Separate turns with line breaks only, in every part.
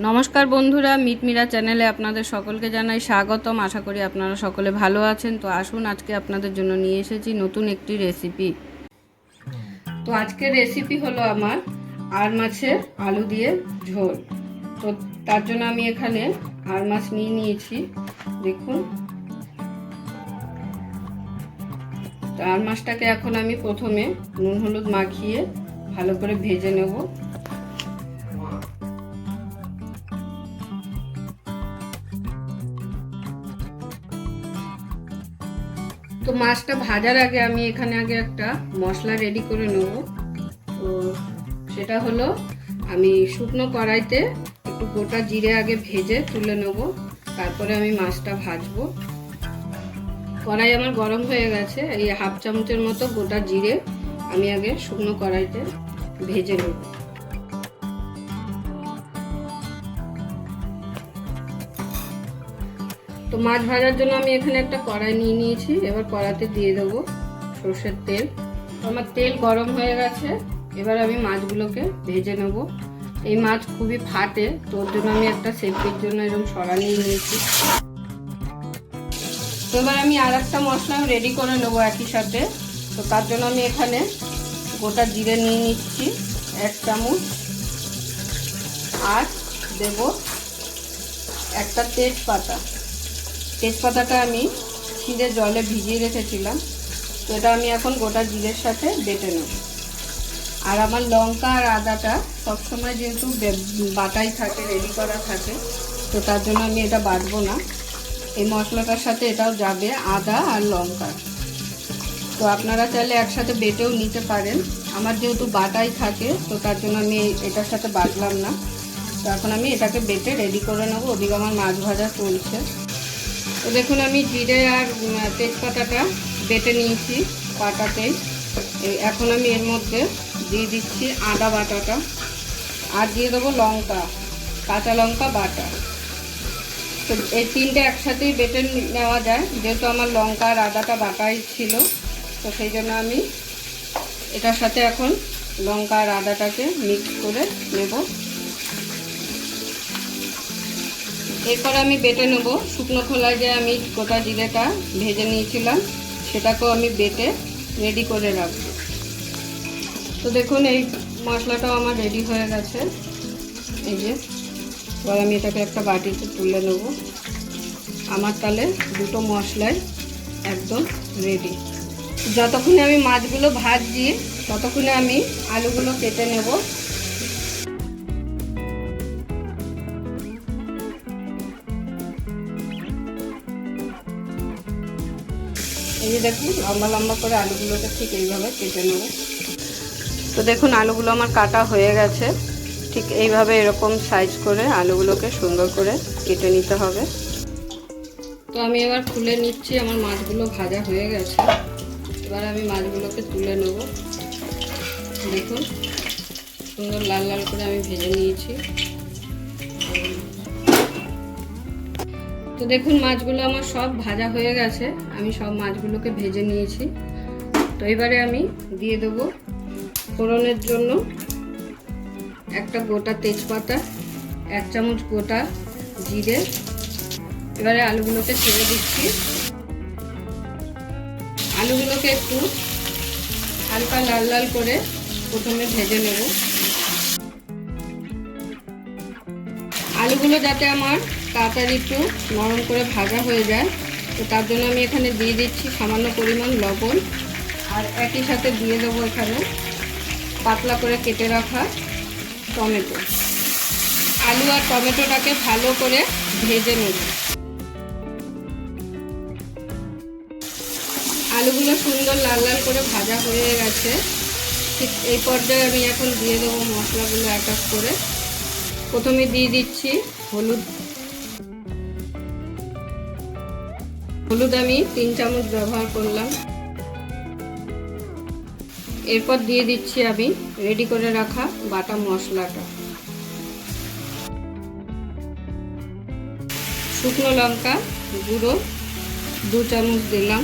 নমস্কার বন্ধুরা, মিটমিরা চ্যানেলে আপনাদের সকলকে জানাই স্বাগতম। আশা করি আপনারা সকলে ভালো আছেন। তো আসুন, আজকে আপনাদের জন্য নিয়ে এসেছি নতুন একটি রেসিপি। তো আজকের রেসিপি হলো আমার আর মাছের আলু দিয়ে ঝোল। তো তার জন্য আমি এখানে আর মাছ নিয়ে নিয়েছি। দেখুন, আর মাছটাকে এখন আমি প্রথমে নুন হলুদ মাখিয়ে ভালো করে ভেজে নেব। তো মাছটা ভাজার আগে আমি এখানে একটা মশলা রেডি করে নেব। তো সেটা হলো, আমি শুকনো কড়াইতে একটু গোটা জিরে আগে ভেজে তুলে নেব, তারপরে আমি মাছটা ভাজবো। কড়াই আমার গরম হয়ে গেছে। এই হাফ চামচের মতো গোটা জিরে আমি আগে শুকনো কড়াইতে ভেজে নেব। তো মাছ ভাজার জন্য আমি এখানে একটা কড়াই নিয়ে নিয়েছি। এবার কড়াইতে দিয়ে দেবো সর্ষের তেল। আমার তেল গরম হয়ে গেছে। এবার আমি মাছগুলোকে ভেজে নেব। এই মাছ খুবই ফাটে, তো ওর জন্য আমি একটা সেফটির জন্য এরকম সরা নিয়ে নিয়েছি। তো এবার আমি আর একটা মশলা রেডি করে নেবো একই সাথে। তো তার জন্য আমি এখানে গোটা জিরে নিয়ে নিচ্ছি 1 চামচ, আর দেব একটা তেজপাতা। তেজপাতাটা আমি ছিঁড়ে জলে ভিজিয়ে রেখেছিলাম। তো এটা আমি এখন গোটা জিরের সাথে বেটে নেব। আর আমার লঙ্কা আর আদাটা সবসময় যেহেতু বাটাই থাকে, রেডি করা থাকে, তো তার জন্য আমি এটা বাটবো না। এই মশলাটার সাথে এটাও যাবে, আদা আর লঙ্কা। তো আপনারা চাইলে একসাথে বেটেও নিতে পারেন। আমার যেহেতু বাটাই থাকে, তো তার জন্য আমি এটার সাথে বাটলাম না। তো এখন আমি এটাকে বেটে রেডি করে নেবো। ওদিকে আমার মাছ ভাজা চলছে। তো দেখুন, আমি জিরে আর তেজপাতাটা বেটে নিয়েছি পাটাতেই। এখন আমি এর মধ্যে দিয়ে দিচ্ছি আদা বাটাটা, আর দিয়ে দেবো লঙ্কা, কাঁচা লঙ্কা বাটা। তো এই তিনটে একসাথেই বেটে নেওয়া যায়, যেহেতু আমার লঙ্কা আর আদাটা বাটাই ছিল। তো সেই জন্য আমি এটার সাথে এখন লঙ্কা আর আদাটাকে মিক্স করে নেব। এরপর আমি বেটে নেব শুকনো খোলায় যে আমি গোটা জিরেটা ভেজে নিয়েছিলাম, সেটাকেও আমি বেটে রেডি করে রাখব। তো দেখুন, এই মশলাটাও আমার রেডি হয়ে গেছে। এই যে, এবার আমি এটাকে একটা বাটিতে তুলে নেব। আমার তাহলে দুটো মশলাই একদম রেডি। যতক্ষণে আমি মাছগুলো ভাজছি, ততক্ষণে আমি আলুগুলো কেটে নেব। এই যে দেখুন, লম্বা লম্বা করে আলুগুলোকে ঠিক এইভাবে কেটে নেব। তো দেখুন, আলুগুলো আমার কাটা হয়ে গেছে। ঠিক এইভাবে এরকম সাইজ করে আলুগুলোকে সুন্দর করে কেটে নিতে হবে। তো আমি এবার খুলে নিচ্ছি। আমার মাছগুলো ভাজা হয়ে গেছে। এবার আমি মাছগুলোকে তুলে নেব। দেখুন, সুন্দর লাল লাল করে আমি ভেজে নিয়েছি। তো দেখুন, মাছগুলো আমার সব ভাজা হয়ে গেছে। আমি সব মাছগুলোকে ভেজে নিয়েছি। তো এবারে আমি দিয়ে দেবো ফোড়নের জন্য একটা গোটা তেজপাতা, 1 চামচ গোটা জিরে। এবারে আলুগুলোকে ছেড়ে দিচ্ছি। আলুগুলোকে একটু হালকা লাল লাল করে প্রথমে ভেজে নেব। আলুগুলো যাতে আমার তাড়াতাড়ি একটু নরম করে ভাজা হয়ে যায়, তো তার জন্য আমি এখানে দিয়ে দিচ্ছি সামান্য পরিমাণ লবণ, আর একই সাথে দিয়ে দেবো এখানে পাতলা করে কেটে রাখা টমেটো। আলু আর টমেটোটাকে ভালো করে ভেজে নেব। আলুগুলো সুন্দর লাল লাল করে ভাজা হয়ে গেছে। ঠিক এই পর্যায়ে আমি এখন দিয়ে দেবো মশলাগুলো এক এক করে। প্রথমে দিয়ে দিচ্ছি হলুদ। হলুদ আমি 3 চামচ ব্যবহার করলাম। এরপর দিয়ে দিচ্ছি আমি রেডি করে রাখা বাটা মশলাটা। শুকনো লঙ্কা গুঁড়ো 2 চামচ দিলাম।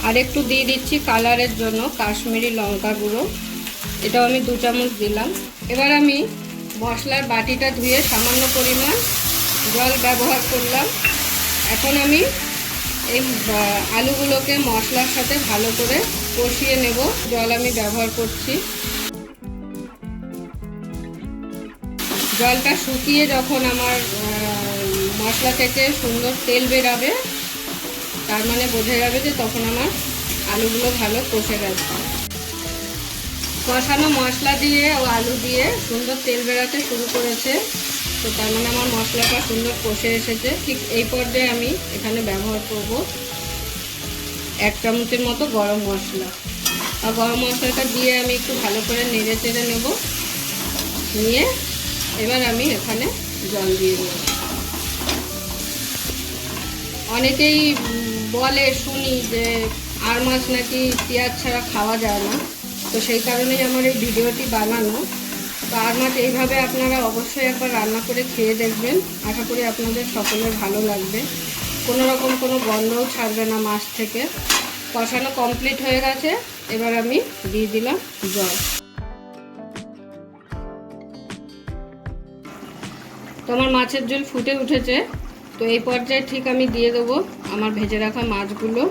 আর একটু দিয়ে দিচ্ছি কালারের জন্য কাশ্মীরি লঙ্কা গুঁড়ো, এটাও আমি 2 চামচ দিলাম। এবার আমি মশলার বাটিটা ধুয়ে সামান্য পরিমাণ জল ব্যবহার করলাম। এখন আমি এই আলুগুলোকে মশলার সাথে ভালো করে কষিয়ে নেব। জল আমি ব্যবহার করছি। জলটা শুকিয়ে যখন আমার মশলা থেকে সুন্দর তেল বেরাবে, তার মানে বোঝা যাবে যে তখন আমার আলুগুলো ভালো কষে গেছে। কষানো মশলা দিয়ে ও আলু দিয়ে সুন্দর তেল বেরাতে শুরু করেছে, তো তার মানে আমার মশলাটা সুন্দর কষে এসেছে। ঠিক এই পর্যায়ে আমি এখানে ব্যবহার করব 1 চামচের মতো গরম মশলা। আর গরম মশলাটা দিয়ে আমি একটু ভালো করে নেড়ে চেড়ে নেব। নিয়ে এবার আমি এখানে জল দিয়ে দেব। অনেকেই বলে শুনি যে আর মাছ নাকি পেঁয়াজ ছাড়া খাওয়া যায় না, তো সেই কারণেই আমার এই ভিডিওটি বানানো। তো আর মাছ এইভাবে আপনারা অবশ্যই একবার রান্না করে খেয়ে দেখবেন। আশা করি আপনাদের সকলের ভালো লাগবে। কোনো রকম কোনো গন্ধও ছাড়বে না মাছ থেকে। কষানো কমপ্লিট হয়ে গেছে। এবার আমি দিয়ে দিলাম জল। তো আমার মাছের ঝোল ফুটে উঠেছে। তো এই পর্যায়ে ঠিক আমি দিয়ে দেবো আমার ভেজে রাখা মাছগুলো।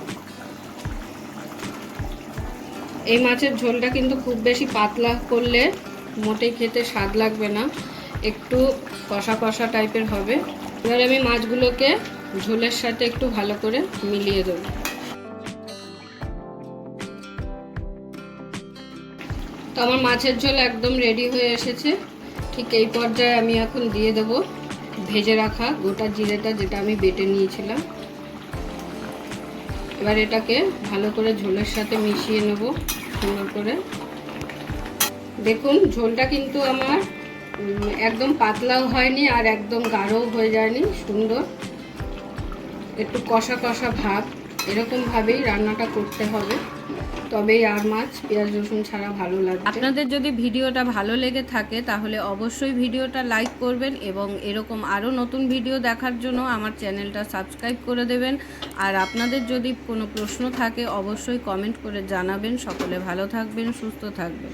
এই মাছের ঝোলটা কিন্তু খুব বেশি পাতলা করলে মোটেই খেতে স্বাদ লাগবে না, একটু কষা কষা টাইপের হবে। এবার আমি মাছগুলোকে ঝোলের সাথে একটু ভালো করে মিলিয়ে দেবো। তো আমার মাছের ঝোল একদম রেডি হয়ে এসেছে। ঠিক এই পর্যায়ে আমি এখন দিয়ে দেব ভেজে রাখা গোটা জিরেটা, যেটা আমি বেটে নিয়েছিলাম। এবার এটাকে ভালো করে ঝোলের সাথে মিশিয়ে নেব সুন্দর করে। দেখুন ঝোলটা কিন্তু আমার একদম পাতলাও হয়নি আর একদম গাঢ়ও হয়ে যায়নি, সুন্দর একটু কষা কষা ভাব। এরকমভাবেই রান্নাটা করতে হবে, তবেই আর মাছ পেঁয়াজ রসুন ছাড়া ভালো লাগবে। আপনাদের যদি ভিডিওটা ভালো লেগে থাকে তাহলে অবশ্যই ভিডিওটা লাইক করবেন এবং এরকম আরও নতুন ভিডিও দেখার জন্য আমার চ্যানেলটা সাবস্ক্রাইব করে দেবেন। আর আপনাদের যদি কোনো প্রশ্ন থাকে অবশ্যই কমেন্ট করে জানাবেন। সকলে ভালো থাকবেন, সুস্থ থাকবেন।